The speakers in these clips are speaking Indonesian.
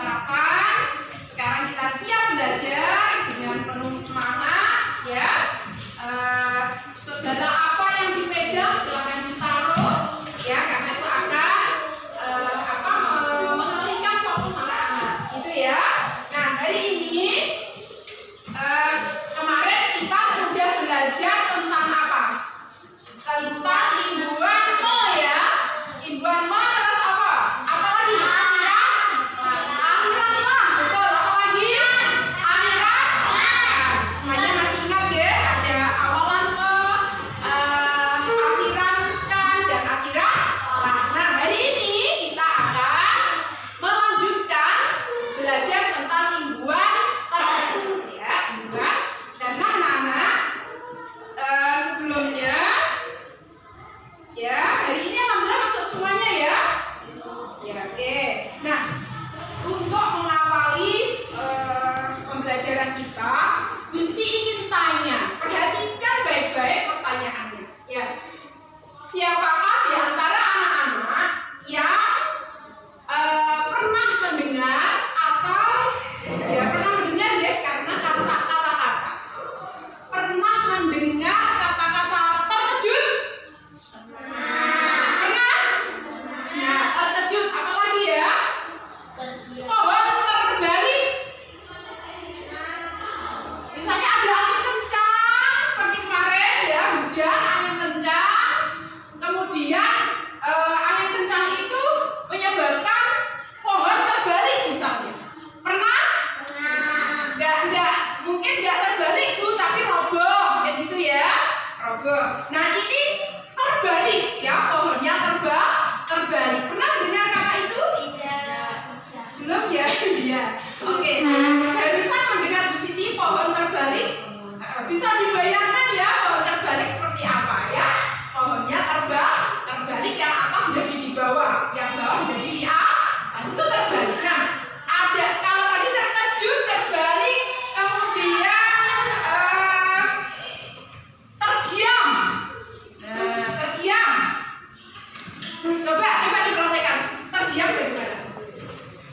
harapkan sekarang kita siap belajar dengan penuh semangat, ya. Segala apa yang dipegang silakan ditaruh, ya, karena itu akan mengalihkan fokus anak-anak, gitu ya. Nah, hari ini kemarin kita sudah belajar tentang apa? Tentang imbuhan me, ya. Imbuhan me terus apa? Apa lagi? Akhiran me, betul. Apa lagi? Akhiran. Nah, semuanya masih ingat ya? Ada awalan me, akhiran kan, dan akhirat. Nah, hari ini kita akan melanjutkan belajar tentang imbuhan ter, ya, imbuhan. Karena anak-anak sebelumnya, ya, hari ini alhamdulillah masuk semuanya ya. Ya, oke. Nah, untuk mengawali pembelajaran kita, Gusti ingin tanya, perhatikan baik-baik pertanyaannya. Ya, siapakah di antara anak-anak yang pernah mendengar atau ya pernah mendengar ya karena kata-kata pernah mendengar kata-kata terkejut? Pernah? Nah, terkejut apa lagi ya? Pohon terbalik. Misalnya ada angin kencang seperti kemarin ya, hujan, angin kencang. Kemudian angin kencang itu menyebabkan pohon terbalik misalnya. Pernah? Enggak, mungkin enggak terbalik Bu, tapi roboh, kayak gitu ya. Roboh. Nah, ini terbalik ya, pohonnya terbalik. Pernah dengar kata itu? Tidak. Belum ya? Iya. Oke. Barusan mendengar Bu Siti pohon terbalik. Bisa dibayangkan ya pohon terbalik seperti apa ya? Pohonnya terbalik, yang atas menjadi di bawah, yang bawah menjadi di atas, itu terbalik. Nah, ada kalau tadi terkejut, terbalik, kemudian terdiam. Terdiam. Coba diperhatikan. Terdiam bagaimana?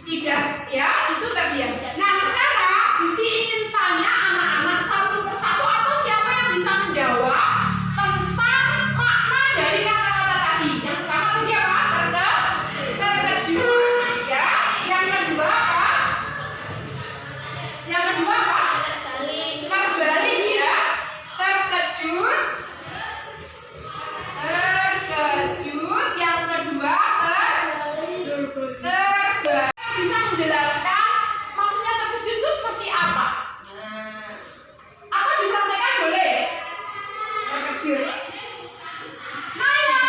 Tidak, ya, itu terdiam. Nah, sekarang Gusti ingin tanya anak-anak satu persatu atau siapa yang bisa menjawab tentang makna dari kata-kata tadi. Yang pertama tadi apa? Terkejut, ya. Yang kedua apa? Yang kedua apa? Terbalik, ya. Terkejut. Yang kedua terbalik. Bisa menjelaskan maksudnya terkejut itu seperti apa? Apa dipraktekkan boleh? Terkejut. Nah ya,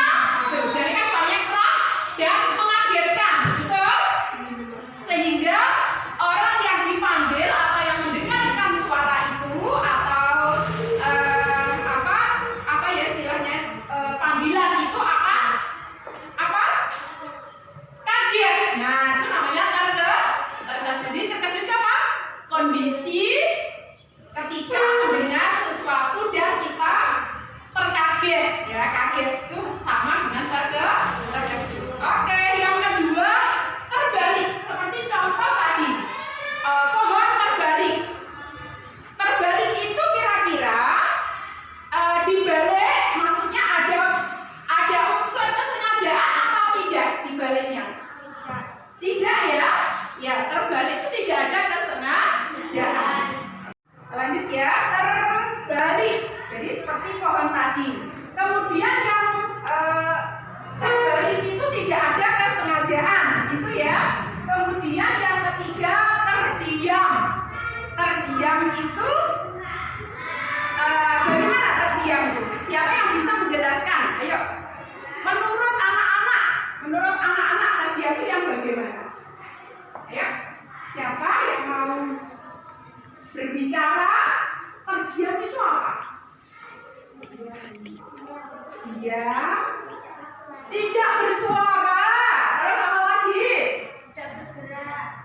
tuh, jadi kan soalnya keras dan mengagetkan, betul? Sehingga orang yang dipanggil atau yang mendengarkan suara itu atau apa ya istilahnya panggilan itu apa? Kaget. Nah, itu namanya terkejut. Jadi terkejut apa? Kondisi ketika mendengar sesuatu dan kita terkaget, ya. Kaget itu sama dengan terkejut. Oke, yang kedua terbalik. Seperti contoh tadi, pohon terbalik. Terbalik itu kira-kira dibalik, maksudnya ada unsur kesengajaan atau tidak dibaliknya? Tidak ya? Ya, terbalik itu tidak ada kesengajaan. Lanjut ya, terbalik. Jadi seperti pohon tadi. Kemudian yang terbalik itu tidak ada kesengajaan, gitu ya. Kemudian yang ketiga terdiam. Terdiam itu bagaimana terdiam itu? Siapa yang bisa menjelaskan? Ayo. Menurut anak-anak terdiam itu yang bagaimana? Ayo. Siapa yang mau berbicara? Terdiam itu apa? Dia tidak bersuara. Terus apa lagi?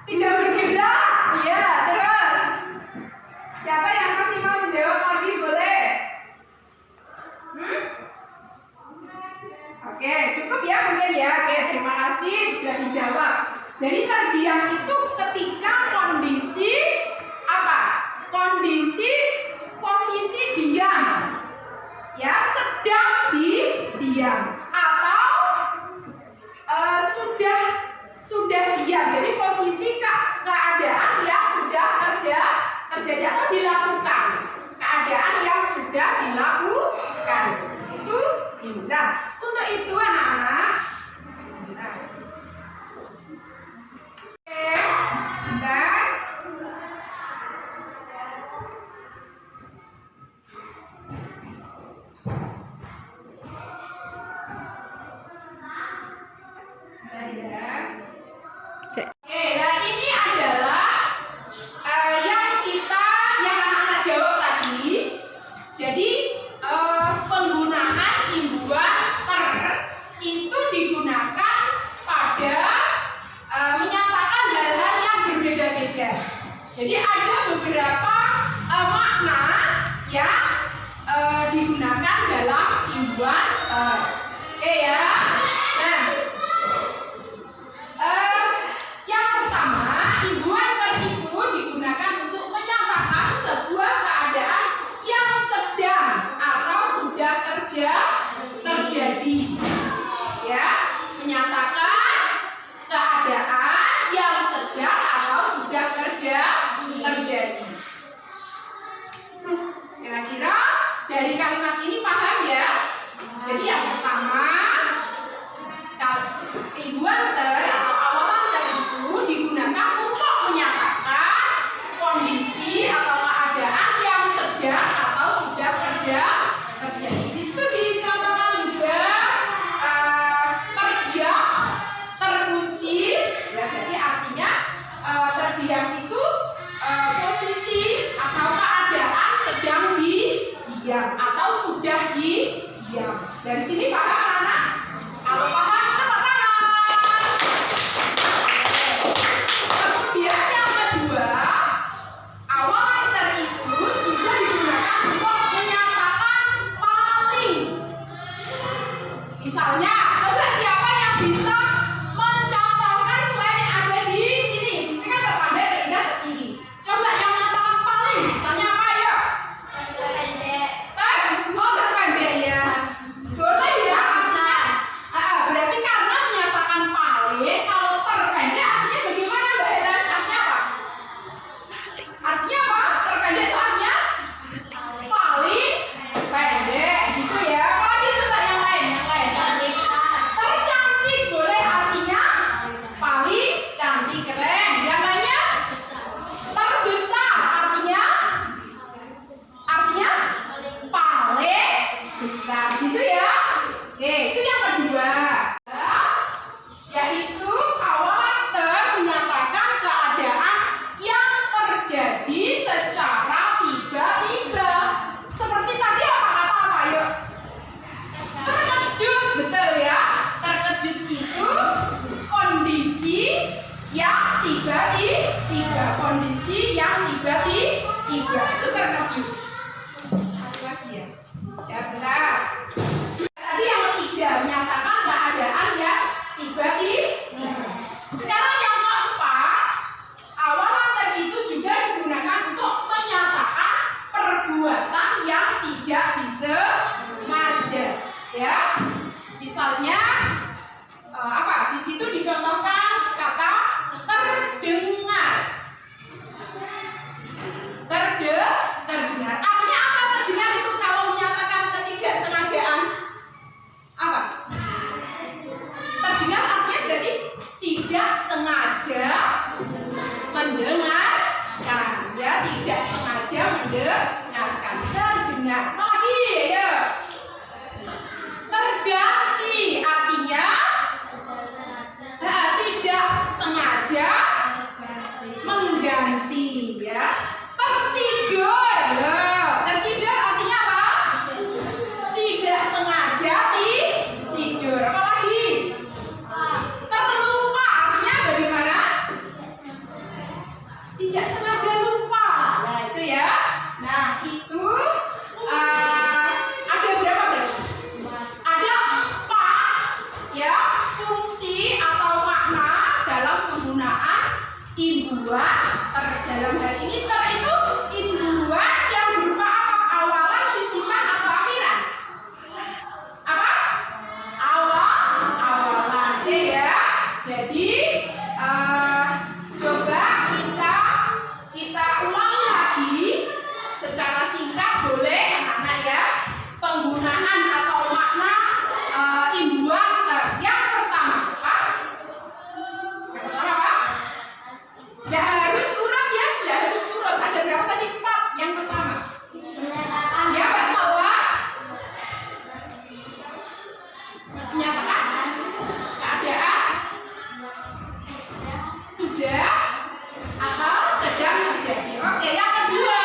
Tidak bergerak. Iya, terus. Siapa yang masih mau menjawab lagi? Boleh. Oke, cukup ya mungkin ya. Oke, terima kasih sudah dijawab. Jadi terdiam itu ketika kondisi apa? Kondisi posisi diam, ya, sedang diam atau sudah diam. Jadi posisi keadaan yang sudah terjadi atau dilakukan, keadaan yang sudah dilakukan itu. Nah, untuk itu anak-anak, sebentar. Oke, nah ini adalah yang anak-anak jawab tadi. Jadi penggunaan imbuhan ter itu digunakan pada menyatakan hal-hal yang berbeda-beda. Jadi ada beberapa makna yang digunakan dalam imbuhan ter. Oke ya. Nah, yang pertama, imbuhan ter itu digunakan untuk menyatakan sebuah keadaan yang sedang atau sudah terjadi. Ya, menyatakan keadaan yang sedang atau sudah terjadi. Kira-kira dari kalimat ini paham ya? Jadi yang pertama, imbuhan ter atau awalan ter itu digunakan untuk menyatakan kondisi atau keadaan yang sedang atau sudah terjadi. Di situ dicontohkan juga terdiam, terkunci. Ya, berarti artinya terdiam itu posisi atau keadaan sedang diam atau sudah diam. Dari sini paham anak-anak? Kalau paham, tepuk tangan. Kemudian yang kedua, awalan ter itu juga digunakan untuk menyatakan paling. Misalnya, coba siapa yang bisa mencontohkan selain yang ada di sini? Di sini kan terpandai, terendah, tertinggi. Coba yang menyatakan paling, misalnya apa ya? Terpendek. Oh, terpendek ya. Boleh ya? Berarti karena menyatakan paling, kalau terpendek artinya bagaimana Mbak Helen? Artinya apa? Artinya apa? Terpendek itu artinya paling pendek, gitu ya. Apalagi coba yang lain, tercantik boleh, artinya paling cantik, keren. Yang lainnya terbesar, artinya paling besar, gitu ya. Oke, itu yang kedua, yaitu awalan ter menyatakan keadaan yang terjadi secara tiba-tiba. Seperti tadi apa? Yuk. Terkejut, betul ya. Terkejut itu kondisi yang tiba-tiba. Kondisi yang tiba-tiba itu terkejut. Lagi ya. Ya benar. Tadi yang ketiga menyatakan keadaan yang tiba-tiba. Sekarang yang keempat, awalan ter itu juga digunakan untuk menyatakan perbuatan yang tidak disengaja. Ya, misalnya apa? Di situ dicontohkan kata terdengar. Terdengar. Artinya apa terdengar itu kalau menyatakan ketidaksengajaan? Apa? Terdengar artinya berarti tidak sengaja mendengarkan, ya, tidak sengaja mendengarkan. Terdengar. Lagi ya. Terganti artinya tidak sengaja mengganti, ya. Tertidur. Tertidur artinya apa? Tidak sengaja tidur. Apalagi? Terlupa artinya bagaimana? Tidak sengaja lupa. Nah, itu ya. Nah, itu ada berapa berarti? Ada 4 ya fungsi atau makna dalam penggunaan imbuhan dalam hal ini itu imbuhan yang berupa apa? Awalan, sisipan, atau akhiran? Apa? Awalan. Oke ya. Jadi coba kita ulangi lagi secara singkat, boleh anak-anak ya, penggunaan atau makna imbuhan yang pertama apa? Yang pertama apa? Tidak harus urut ya, tidak harus urut. Ada berapa tadi? 4. Yang pertama ya Mbak Salwa, menyatakan keadaan sudah atau sedang terjadi. Oke, yang kedua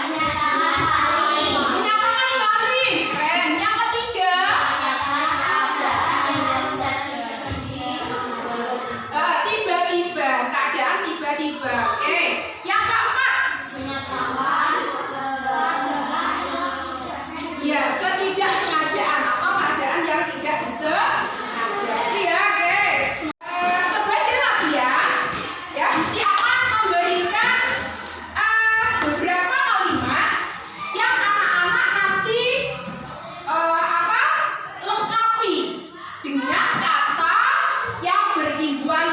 menyatakan kali. Keren. Yang ketiga tiba-tiba, keadaan tiba-tiba. Oke, yang keempat ya, ketidaksengajaan atau keadaan yang tidak disengaja. Iya, oke. Sebagai latihan ya, Gusti akan memberikan beberapa kalimat yang anak-anak nanti lengkapi dengan kata yang berimbuhan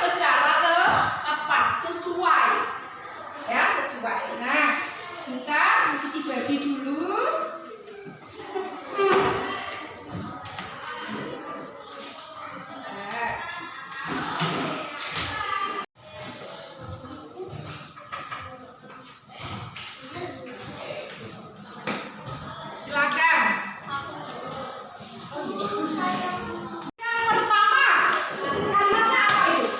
secara tepat, sesuai ya, sesuai. Nah, kita mesti dibagi dulu. Silakan. Yang pertama, kalimatnya apa itu?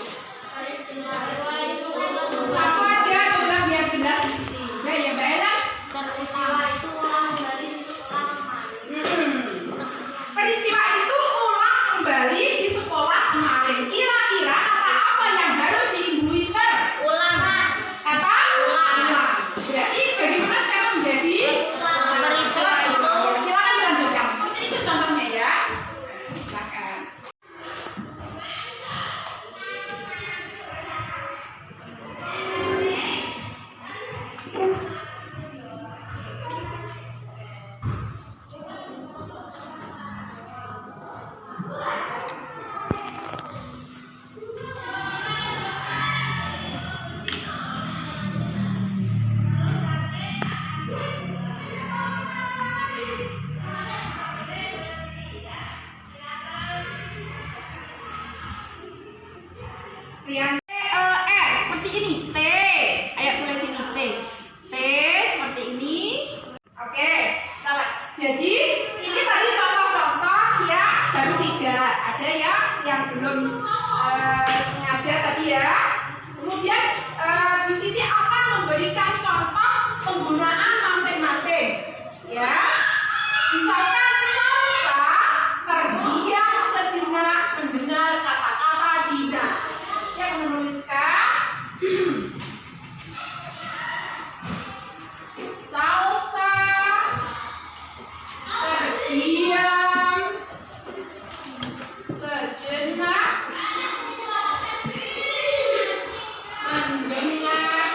Satu aja, coba biar jelas di sini. Udah ya, Mbak Ella? Peristiwa itu ulang kembali di sekolah kemarin. Kira-kira kata apa yang harus diimbuhkan? Kata ulang. Berarti bagaimana sekarang menjadi peristiwa itu? Silakan dilanjutkan. Seperti itu contohnya ya. Silakan. Yang seperti ini, T. Ayo tulis sini, T. T seperti ini. Oke, jadi ini tadi contoh-contoh yang baru 3. Ada yang belum sengaja tadi ya. Kemudian di sini akan memberikan contoh penggunaan masing-masing. Ya, misalkan Salsa terdiam sejenak mendengar kata-kata Dina. Saya menuliskan Salsa terdiam sejenak mendengar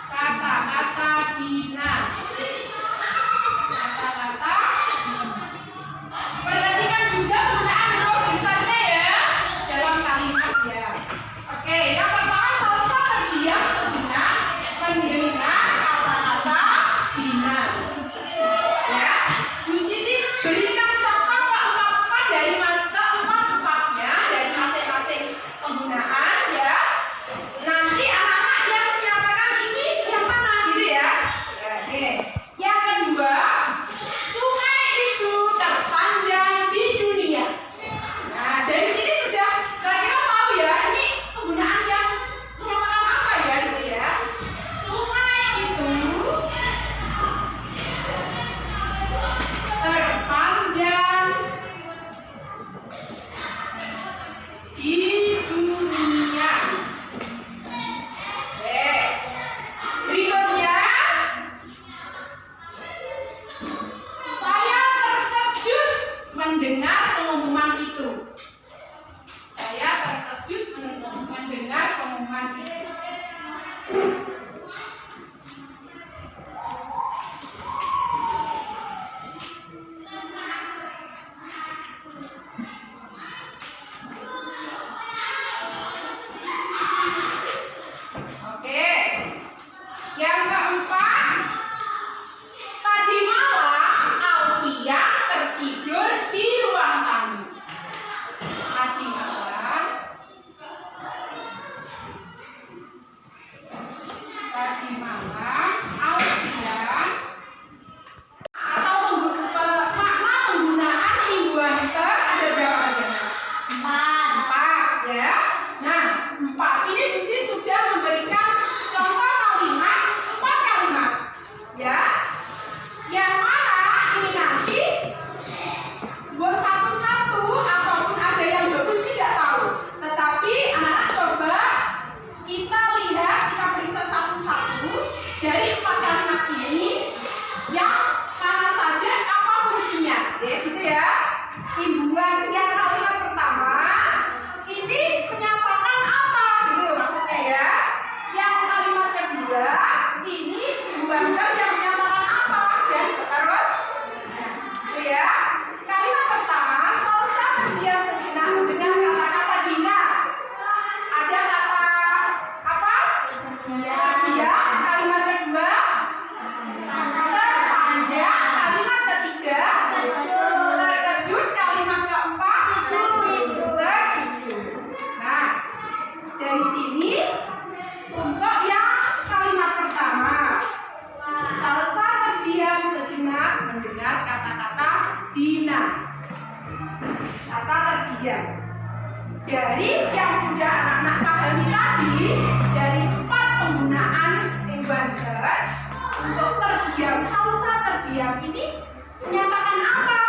kata-kata Dina. Kata-kata. Perhatikan juga penggunaan verb besarnya ya dalam kalimat ya. Oke, yang pertama Salsa terdiam sejenak mendengar kata-kata Dina. Ya, Bu Siti berikan contoh keempat-empat dari keempat-empatnya dari masing-masing penggunaan ya. Nanti anak-anak yang menyatakan ini yang mana gitu ya. Oke. Yang kedua, sungai itu terpanjang di dunia. Nah, dari sini sudah kira-kira tahu ya, ini penggunaan yang menyatakan apa ya gitu ya. Sungai itu terpanjang di dunia. Oke. Berikutnya, saya terkejut mendengar pengumuman itu. Saya terkejut mendengar yang kalimat pertama ini menyatakan apa gitu maksudnya ya. Yang kalimat kedua ini tumbuhan verb yang menyatakan apa dan seterusnya. Itu ya. Kalimat pertama Salsa terdiam sejenak mendengar kata-kata Dina. Ada kata apa? Terdiam. Kalimat kedua terpanjang. Kalimat ketiga terkejut. Kalimat keempat terkejut. Nah, dari sini untuk yang kalimat pertama Salsa terdiam sejenak mendengar kata-kata Dina. Kata terdiam. Dari yang sudah anak-anak pahami tadi, dari 4 penggunaan tumbuhan verb untuk terdiam, Salsa terdiam ini menyatakan apa?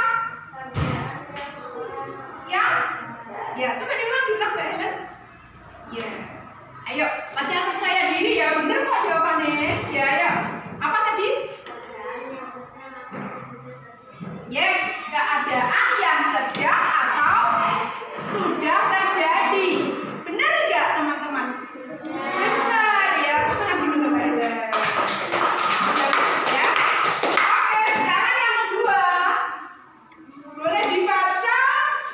Ya, coba diulang Mbak Helen. Ya, ayo latihan percaya diri ya, bener kok jawabannya. Ya, ayo. Apa tadi? Yes, keadaan yang sedang atau sudah terjadi. Benar nggak teman-teman? Benar ya, benar dulu Mbak Helen. Ya. Oke, sekarang yang kedua. Boleh dibaca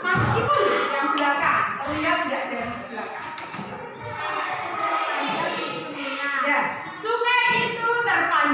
meskipun yang belakang. Terlihat nggak dari belakang? Ya, sungai itu terpanjang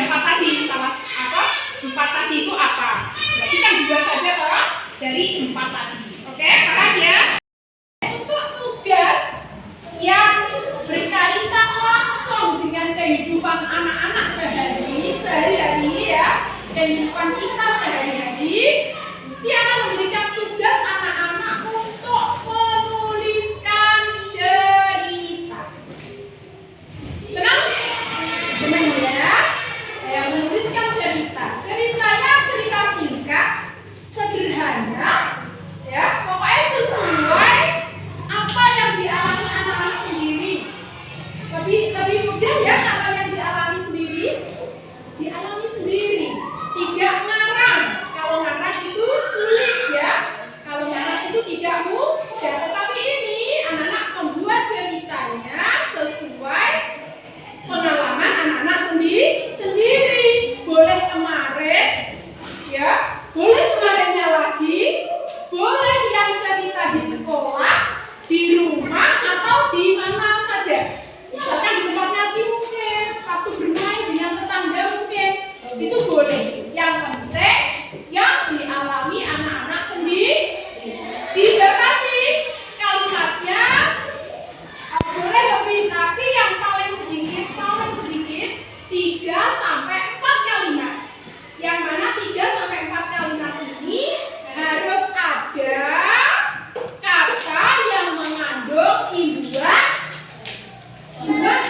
empat tadi. Salah apa? Empat tadi itu apa? Berarti kan dua saja toh dari empat tadi. Oke, paham ya? Untuk tugas yang berkaitan langsung dengan kehidupan anak-anak sehari-hari ya, kehidupan kita sehari-hari, Gusti akan memberikan tugas anak-anak untuk menuliskan cerita. Senang? Senang ya? Yang menuliskan cerita. Ceritanya cerita singkat, sederhana, ya, pokoknya sesuai apa yang dialami anak-anak sendiri. Lebih mudah ya kalau yang dialami sendiri. Tidak ngarang. Kalau ngarang itu sulit ya. Kalau ngarang itu tidak mudah. Tetapi ini anak-anak membuat ceritanya sesuai pengalaman anak-anak sendiri. Boleh kemarin, ya, boleh kemarinnya lagi, boleh yang cerita di sekolah, di rumah, atau di mana saja. Misalkan di tempat ngaji mungkin, waktu bermain dengan tetangga mungkin, itu boleh. Yang penting yang dialami anak-anak sendiri. Dibatasi kalimatnya, boleh lebih, tapi yang paling sedikit 3 sampai 4 kalimat. Yang mana 3 sampai 4 kalimat ini harus ada kata yang mengandung imbuhan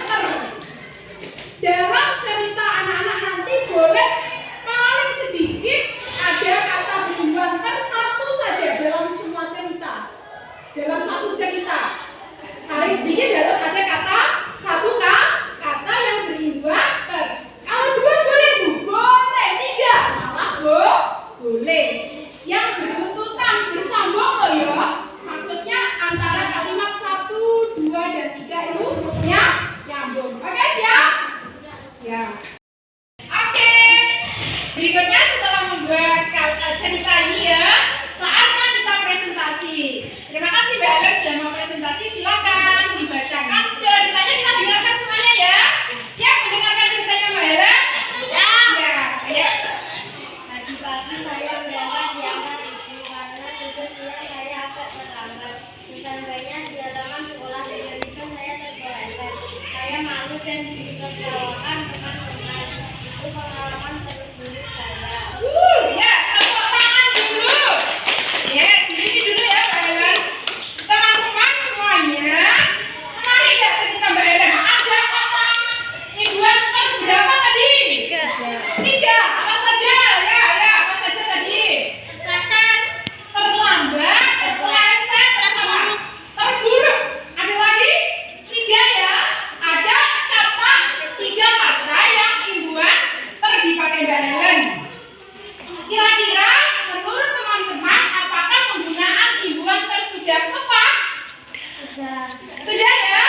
ter. Dalam cerita anak-anak nanti boleh paling sedikit ada kata berimbuhan ter 1 saja dalam semua cerita. Dalam satu cerita paling sedikit harus ada kata 1 kata yang berimbuhan ter. Kalau 2 boleh Bu? Boleh. 3 malah boleh. Yang beruntutan bersambung loh ya. Maksudnya antara kalimat 1, 2, dan 3 itu nyambung. Oke, siap? Siap. Oke. Berikutnya setelah membuat cerita ini ya, saatnya kita presentasi. Terima kasih Mbak Ellen sudah mau presentasi. Silakan dibacakan ceritanya, kita dengarkan semuanya ya. Siap mendengarkan ceritanya Mbak Ellen? Ya. Tadi pagi saya berangkat diantar ibu karena tugas siang saya agak terlambat. Sesampainya di halaman sekolah dengan itu saya terpeleset. Saya malu dan ditertawakan teman-teman. Itu pengalaman terburuk saya. Ya, tepuk tangan dulu. Yes, di sini dulu ya Mbak Ellen. Teman-teman semuanya, menarik nggak cerita Mbak Ellen? Ada kata imbuhan ter berapa tadi? 3. Apa saja? Ya, apa saja tadi? Terlambat, terpeleset, terburuk. Ada lagi? 3 ya. Ada kata 3 kata yang imbuhan ter dipakai Mbak Ellen. Kira-kira menurut teman-teman apakah penggunaan imbuhan ter sudah tepat? Sudah ya?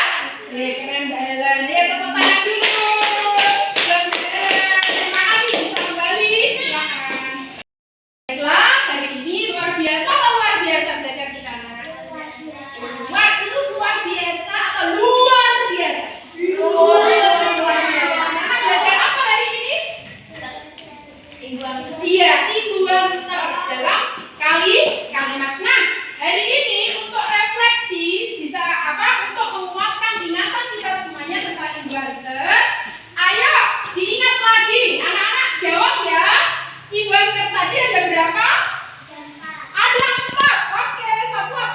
Keren Mbak Ellen. Ya, tepuk tangan dulu. Terima kasih bisa kembali. Silakan. Baiklah, hari ini luar biasa atau luar biasa belajar kita? Luar biasa atau luar biasa? Luar biasa. Anak belajar apa hari ini? Iya, imbuhan ter dalam kalimat. Nah, hari ini untuk refleksi bisa untuk menguatkan ingatan kita semuanya tentang imbuhan ter. Ayo diingat lagi, anak-anak jawab ya. Imbuhan ter tadi ada berapa? Ada 4. Oke, 1 apa?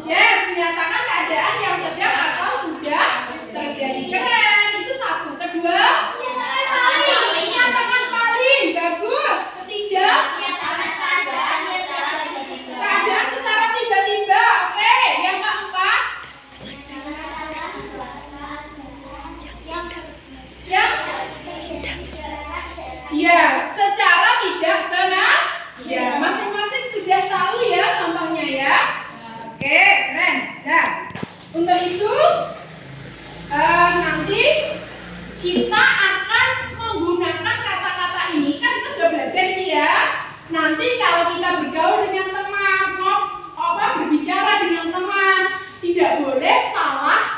Yes, menyatakan keadaan yang sedang atau sudah terjadi. Keren, itu 1. Kedua, menyatakan paling. Bagus. Ketiga, keadaan secara tiba-tiba. Oke, yang keempat, ya, secara tidak sengaja. Masing-masing sudah tahu ya contohnya ya. Oke, keren. Nah, untuk itu nanti kita akan menggunakan kata-kata ini. Kan kita sudah belajar ini ya. Nanti kalau kita bergaul dengan teman, berbicara dengan teman, tidak boleh salah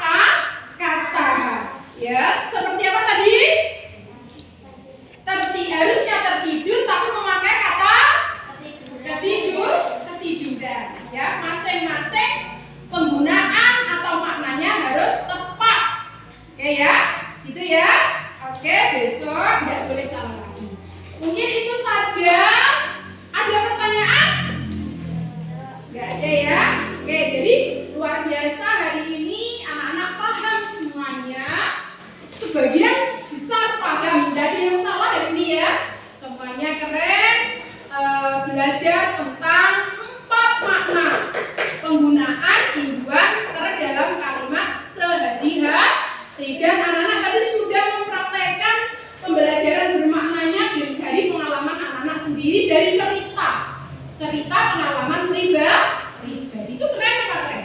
dan anak-anak tadi sudah mempraktekkan pembelajaran bermaknanya dari pengalaman anak-anak sendiri dari cerita pengalaman pribadi. Itu keren apa keren?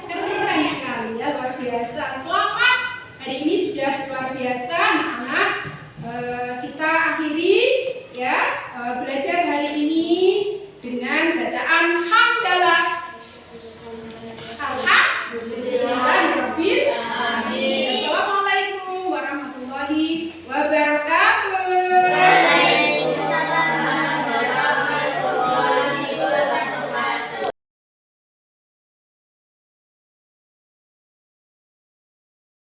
Keren sekali ya, luar biasa. Selamat, hari ini sudah luar biasa.